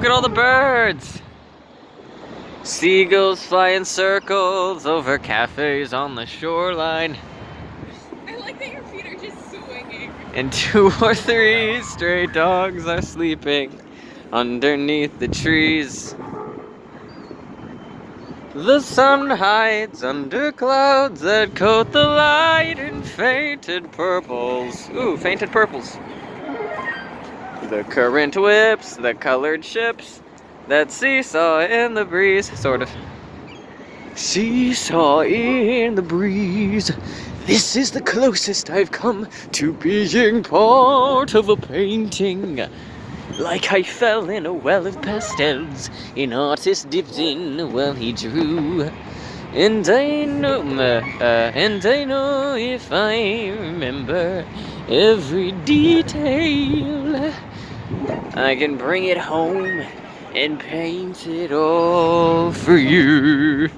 at all the birds. Seagulls fly in circles over cafes on the shoreline. I like that your feet are just swinging. And 2 or 3 stray dogs are sleeping underneath the trees. The sun hides under clouds that coat the light in fainted purples. Ooh, fainted purples. The current whips the colored ships that seesaw in the breeze. Sort of. Seesaw in the breeze. This is the closest I've come to being part of a painting. Like I fell in a well of pastels, an artist dipped in while he drew. And I know if I remember every detail, I can bring it home and paint it all for you.